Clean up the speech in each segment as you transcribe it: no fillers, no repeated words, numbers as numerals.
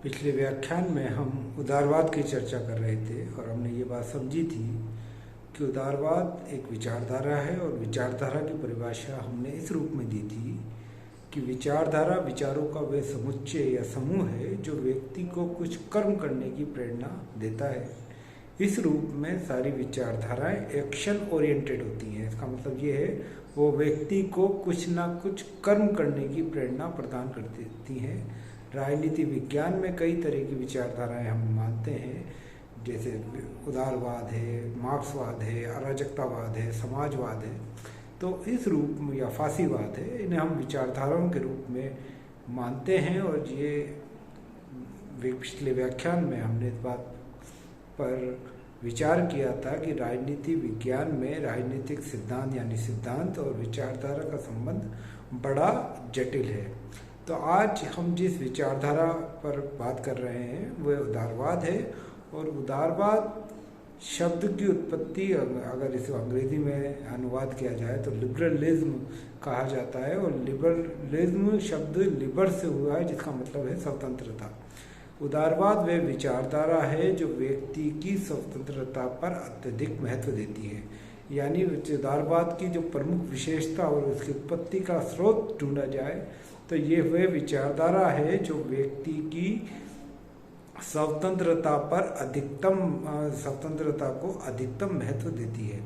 पिछले व्याख्यान में हम उदारवाद की चर्चा कर रहे थे और हमने ये बात समझी थी कि उदारवाद एक विचारधारा है और विचारधारा की परिभाषा हमने इस रूप में दी थी कि विचारधारा विचारों का वह समुच्चय या समूह है जो व्यक्ति को कुछ कर्म करने की प्रेरणा देता है। इस रूप में सारी विचारधाराएं एक्शन ओरिएंटेड होती हैं। इसका मतलब ये है वो व्यक्ति को कुछ ना कुछ कर्म करने की प्रेरणा प्रदान कर देती हैं। राजनीति विज्ञान में कई तरह की विचारधाराएं हम मानते हैं, जैसे उदारवाद है, मार्क्सवाद है, अराजकतावाद है, समाजवाद है। तो इस रूप में या फासीवाद है, इन्हें हम विचारधाराओं के रूप में मानते हैं। और ये पिछले व्याख्यान में हमने इस बात पर विचार किया था कि राजनीति विज्ञान में राजनीतिक सिद्धांत यानी सिद्धांत और विचारधारा का संबंध बड़ा जटिल है। तो आज हम जिस विचारधारा पर बात कर रहे हैं वह उदारवाद है। और उदारवाद शब्द की उत्पत्ति अगर इसे अंग्रेजी में अनुवाद किया जाए तो लिबरलिज्म कहा जाता है। और लिबरलिज्म शब्द लिबर से हुआ है, जिसका मतलब है स्वतंत्रता। उदारवाद वह विचारधारा है जो व्यक्ति की स्वतंत्रता पर अत्यधिक महत्व देती है। यानी उदारवाद की जो प्रमुख विशेषता और उसकी उत्पत्ति का स्रोत ढूंढा जाए तो ये वह विचारधारा है जो व्यक्ति की स्वतंत्रता को अधिकतम महत्व देती है।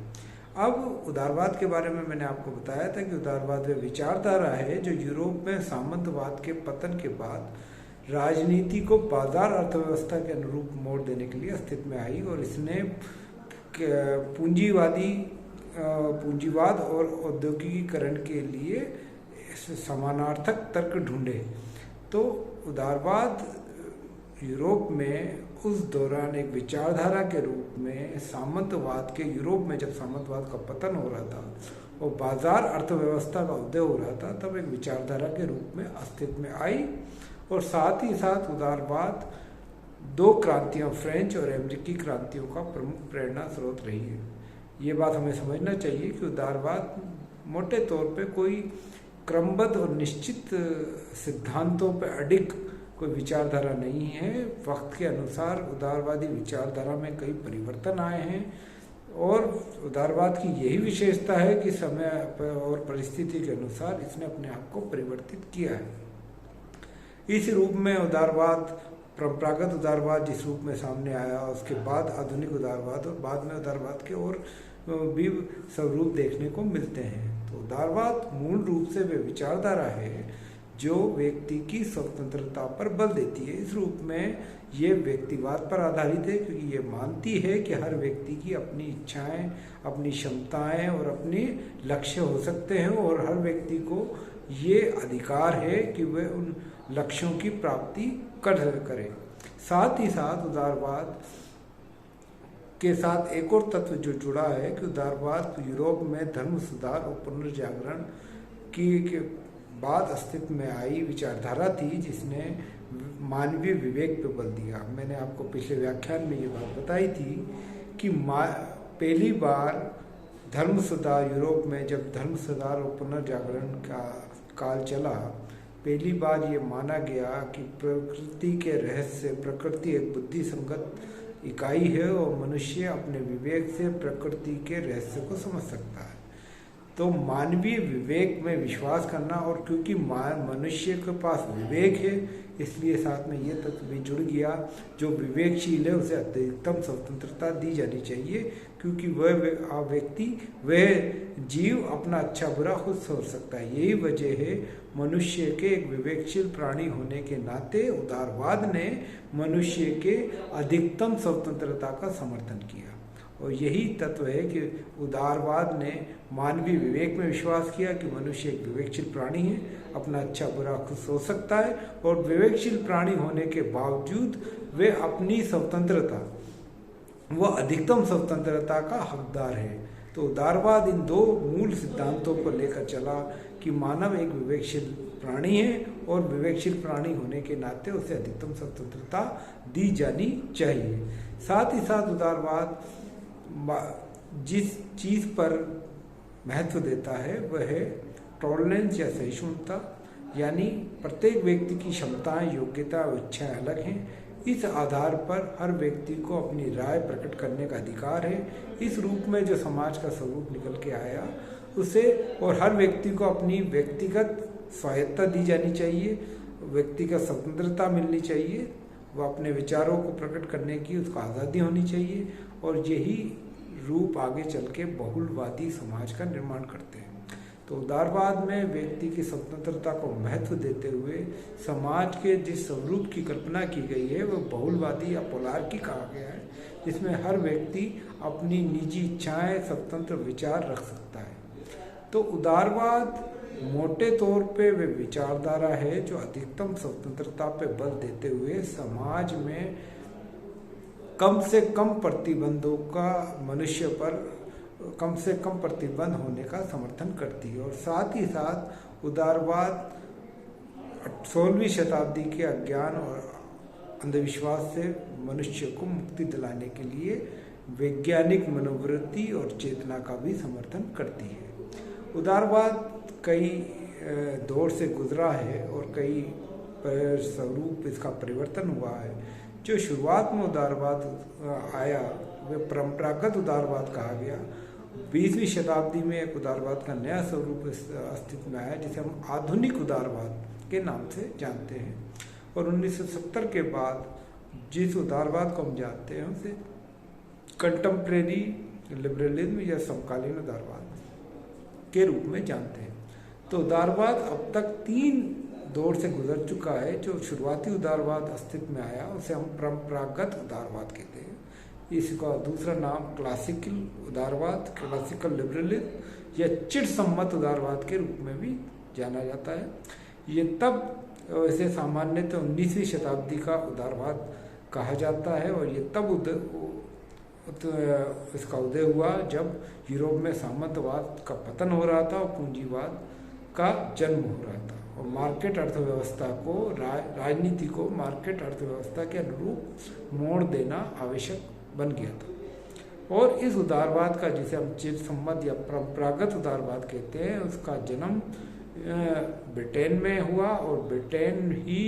अब उदारवाद के बारे में मैंने आपको बताया था कि उदारवाद वह विचारधारा है जो यूरोप में सामंतवाद के पतन के बाद राजनीति को बाजार अर्थव्यवस्था के अनुरूप मोड़ देने के लिए अस्तित्व में आई। और इसने पूंजीवाद और औद्योगिकीकरण के लिए समानार्थक तर्क ढूंढे। तो उदारवाद यूरोप में उस दौरान एक विचारधारा के रूप में सामंतवाद के यूरोप में जब सामंतवाद का पतन हो रहा था और बाजार अर्थव्यवस्था का उदय हो रहा था, तब एक विचारधारा के रूप में अस्तित्व में आई। और साथ ही साथ उदारवाद दो क्रांतियों, फ्रेंच और अमेरिकी क्रांतियों का प्रमुख प्रेरणा स्रोत रही है। ये बात हमें समझना चाहिए कि उदारवाद मोटे तौर पे कोई क्रमबद्ध और निश्चित सिद्धांतों पर अडिग कोई विचारधारा नहीं है। वक्त के अनुसार उदारवादी विचारधारा में कई परिवर्तन आए हैं और उदारवाद की यही विशेषता है कि समय और परिस्थिति के अनुसार इसने अपने आप को परिवर्तित किया है। इस रूप में उदारवाद, परंपरागत उदारवाद जिस रूप में सामने आया, उसके बाद आधुनिक उदारवाद और बाद में उदारवाद के और भी स्वरूप देखने को मिलते हैं। तो उदारवाद मूल रूप से वे विचारधारा है जो व्यक्ति की स्वतंत्रता पर बल देती है। इस रूप में ये व्यक्तिवाद पर आधारित है, क्योंकि ये मानती है कि हर व्यक्ति की अपनी इच्छाएं, अपनी क्षमताएं और अपने लक्ष्य हो सकते हैं और हर व्यक्ति को ये अधिकार है कि वह उन लक्ष्यों की प्राप्ति करे। साथ ही साथ उदारवाद के साथ एक और तत्व जो जुड़ा है कि उदारवाद यूरोप में धर्म सुधार और पुनर्जागरण के बाद अस्तित्व में आई विचारधारा थी, जिसने मानवीय विवेक पर बल दिया। मैंने आपको पिछले व्याख्यान में ये बात बताई थी कि पहली बार धर्म सुधार यूरोप में, जब धर्म सुधार और पुनर्जागरण का काल चला, पहली बार ये माना गया कि प्रकृति के रहस्य, प्रकृति एक बुद्धि संगत इकाई है और मनुष्य अपने विवेक से प्रकृति के रहस्य को समझ सकता है। तो मानवीय विवेक में विश्वास करना, और क्योंकि मनुष्य के पास विवेक है इसलिए साथ में ये तत्व भी जुड़ गया, जो विवेकशील है उसे अधिकतम स्वतंत्रता दी जानी चाहिए, क्योंकि वह व्यक्ति, वह जीव अपना अच्छा बुरा खुद सोच सकता है। यही वजह है मनुष्य के एक विवेकशील प्राणी होने के नाते उदारवाद ने मनुष्य के अधिकतम स्वतंत्रता का समर्थन किया। और यही तत्व है कि उदारवाद ने मानवीय विवेक में विश्वास किया कि मनुष्य एक विवेकशील प्राणी है, अपना अच्छा बुरा खुद सोच सकता है और विवेकशील प्राणी होने के बावजूद वे अपनी स्वतंत्रता, वह अधिकतम स्वतंत्रता का हकदार है। तो उदारवाद इन दो मूल सिद्धांतों को लेकर चला कि मानव एक विवेकशील प्राणी है और विवेकशील प्राणी होने के नाते उसे अधिकतम स्वतंत्रता दी जानी चाहिए। साथ ही साथ उदारवाद जिस चीज़ पर महत्व देता है वह है टॉलरेंस या सहिष्णुता। यानी प्रत्येक व्यक्ति की क्षमताएं, योग्यता और इच्छाएं अलग हैं। इस आधार पर हर व्यक्ति को अपनी राय प्रकट करने का अधिकार है। इस रूप में जो समाज का स्वरूप निकल के आया उसे, और हर व्यक्ति को अपनी व्यक्तिगत स्वायत्तता दी जानी चाहिए, व्यक्तिगत स्वतंत्रता मिलनी चाहिए, वह अपने विचारों को प्रकट करने की उसको आज़ादी होनी चाहिए, और यही रूप आगे चल के बहुलवादी समाज का निर्माण करते हैं। तो उदारवाद में व्यक्ति की स्वतंत्रता को महत्व देते हुए समाज के जिस स्वरूप की कल्पना की गई है वह बहुलवादी या पोलार्की कहा गया है, जिसमें हर व्यक्ति अपनी निजी इच्छाएं, स्वतंत्र विचार रख सकता है। तो उदारवाद मोटे तौर पे वे विचारधारा है जो अधिकतम स्वतंत्रता पे बल देते हुए समाज में कम से कम प्रतिबंधों का मनुष्य पर कम से कम प्रतिबंध होने का समर्थन करती है। और साथ ही साथ उदारवाद 16वीं शताब्दी के अज्ञान और अंधविश्वास से मनुष्य को मुक्ति दिलाने के लिए वैज्ञानिक मनोवृत्ति और चेतना का भी समर्थन करती है। उदारवाद कई दौर से गुजरा है और कई स्वरूप इसका परिवर्तन हुआ है। जो शुरुआत में उदारवाद आया वह परंपरागत उदारवाद कहा गया। 20वीं शताब्दी में एक उदारवाद का नया स्वरूप अस्तित्व में आया जिसे हम आधुनिक उदारवाद के नाम से जानते हैं। और 1970 के बाद जिस उदारवाद को हम जानते हैं उसे कंटेम्प्रेरी लिबरलिज्म या समकालीन उदारवाद के रूप में जानते हैं। तो उदारवाद अब तक 3 दौर से गुजर चुका है। जो शुरुआती उदारवाद अस्तित्व में आया उसे हम परंपरागत उदारवाद कहते हैं। इसका दूसरा नाम क्लासिकल उदारवाद, क्लासिकल लिबरलिज्म या चिड़ सम्मत उदारवाद के रूप में भी जाना जाता है। ये तब इसे सामान्यतः 19वीं शताब्दी का उदारवाद कहा जाता है और ये तब इसका उदय हुआ जब यूरोप में सामंतवाद का पतन हो रहा था और पूंजीवाद का जन्म हो रहा था और मार्केट अर्थव्यवस्था को राजनीति को मार्केट अर्थव्यवस्था के अनुरूप मोड़ देना आवश्यक बन गया था। और इस उदारवाद का जिसे हम चिर सम्मत या परंपरागत उदारवाद कहते हैं उसका जन्म ब्रिटेन में हुआ और ब्रिटेन ही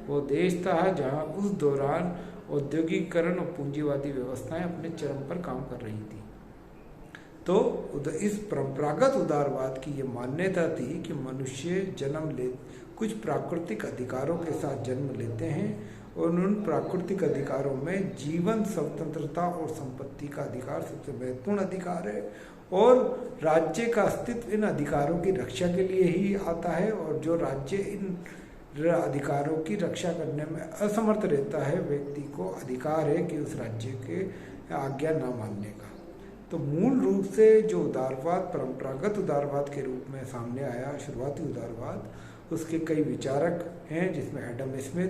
वो देश था जहां उस दौरान औद्योगिकीकरण और पूंजीवादी व्यवस्थाएं अपने चरम पर काम कर रही थी। तो इस परंपरागत उदारवाद की ये मान्यता थी कि मनुष्य कुछ प्राकृतिक अधिकारों के साथ जन्म लेते हैं और उन प्राकृतिक अधिकारों में जीवन, स्वतंत्रता और संपत्ति का अधिकार सबसे महत्वपूर्ण अधिकार है और राज्य का अस्तित्व इन अधिकारों की रक्षा के लिए ही आता है। और जो राज्य इन अधिकारों की रक्षा करने में असमर्थ रहता है व्यक्ति को अधिकार है कि उस राज्य के आज्ञा न मानने का। तो मूल रूप से जो उदारवाद परंपरागत उदारवाद के रूप में सामने आया, शुरुआती उदारवाद, उसके कई विचारक हैं जिसमें एडम स्मिथ,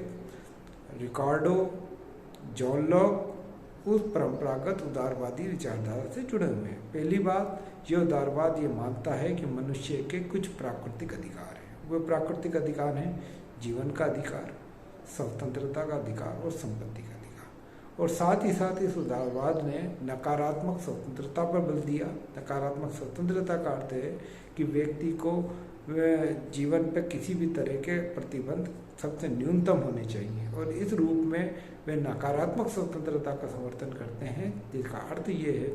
रिकार्डो, जॉन लॉक उस परंपरागत उदारवादी विचारधारा से जुड़े हुए हैं। पहली बात, ये उदारवाद ये मानता है कि मनुष्य के कुछ प्राकृतिक अधिकार हैं। वो प्राकृतिक अधिकार हैं जीवन का अधिकार, स्वतंत्रता का अधिकार और संपत्ति का अधिकार। और साथ ही साथ इस उदारवाद ने नकारात्मक स्वतंत्रता पर बल दिया। नकारात्मक स्वतंत्रता का अर्थ है कि व्यक्ति को जीवन पर किसी भी तरह के प्रतिबंध सबसे न्यूनतम होने चाहिए और इस रूप में वे नकारात्मक स्वतंत्रता का समर्थन करते हैं, जिसका अर्थ ये है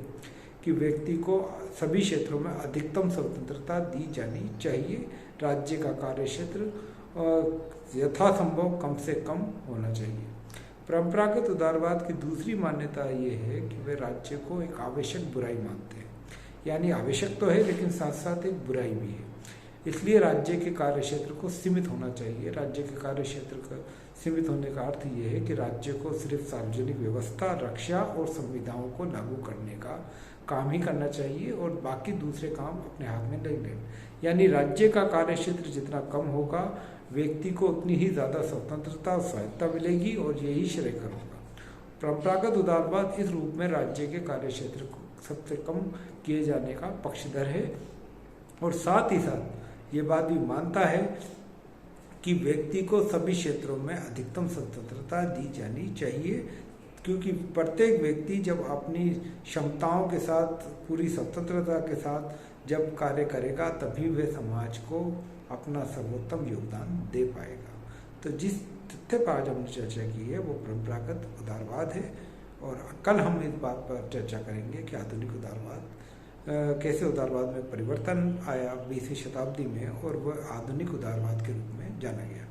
कि व्यक्ति को सभी क्षेत्रों में अधिकतम स्वतंत्रता दी जानी चाहिए। राज्य का कार्यक्षेत्र यथासंभव कम से कम होना चाहिए। परंपरागत उदारवाद की दूसरी मान्यता ये है कि वे राज्य को एक आवश्यक बुराई मानते हैं, यानी आवश्यक तो है लेकिन साथ साथ एक बुराई भी है। इसलिए राज्य के कार्यक्षेत्र को सीमित होना चाहिए। राज्य के कार्यक्षेत्र का सीमित होने का अर्थ ये है कि राज्य को सिर्फ सार्वजनिक व्यवस्था, रक्षा और संविधानों को लागू करने का काम ही करना चाहिए और बाकी दूसरे काम अपने हाथ में नहीं लें। यानी राज्य का कार्यक्षेत्र जितना कम होगा व्यक्ति को उतनी ही ज़्यादा स्वतंत्रता और स्वायत्तता मिलेगी और यही श्रेयकर होगा। परंपरागत उदारवाद इस रूप में राज्य के कार्यक्षेत्र को सबसे कम किए जाने का पक्षधर है और साथ ही साथ ये बात भी मानता है कि व्यक्ति को सभी क्षेत्रों में अधिकतम स्वतंत्रता दी जानी चाहिए, क्योंकि प्रत्येक व्यक्ति जब अपनी क्षमताओं के साथ पूरी स्वतंत्रता के साथ जब कार्य करेगा तभी वह समाज को अपना सर्वोत्तम योगदान दे पाएगा। तो जिस तथ्य पर आज हमने चर्चा की है वो परंपरागत उदारवाद है, और कल हम इस बात पर चर्चा करेंगे कि आधुनिक उदारवाद कैसे उदारवाद में परिवर्तन आया 20वीं शताब्दी में और वह आधुनिक उदारवाद के रूप में जाना गया।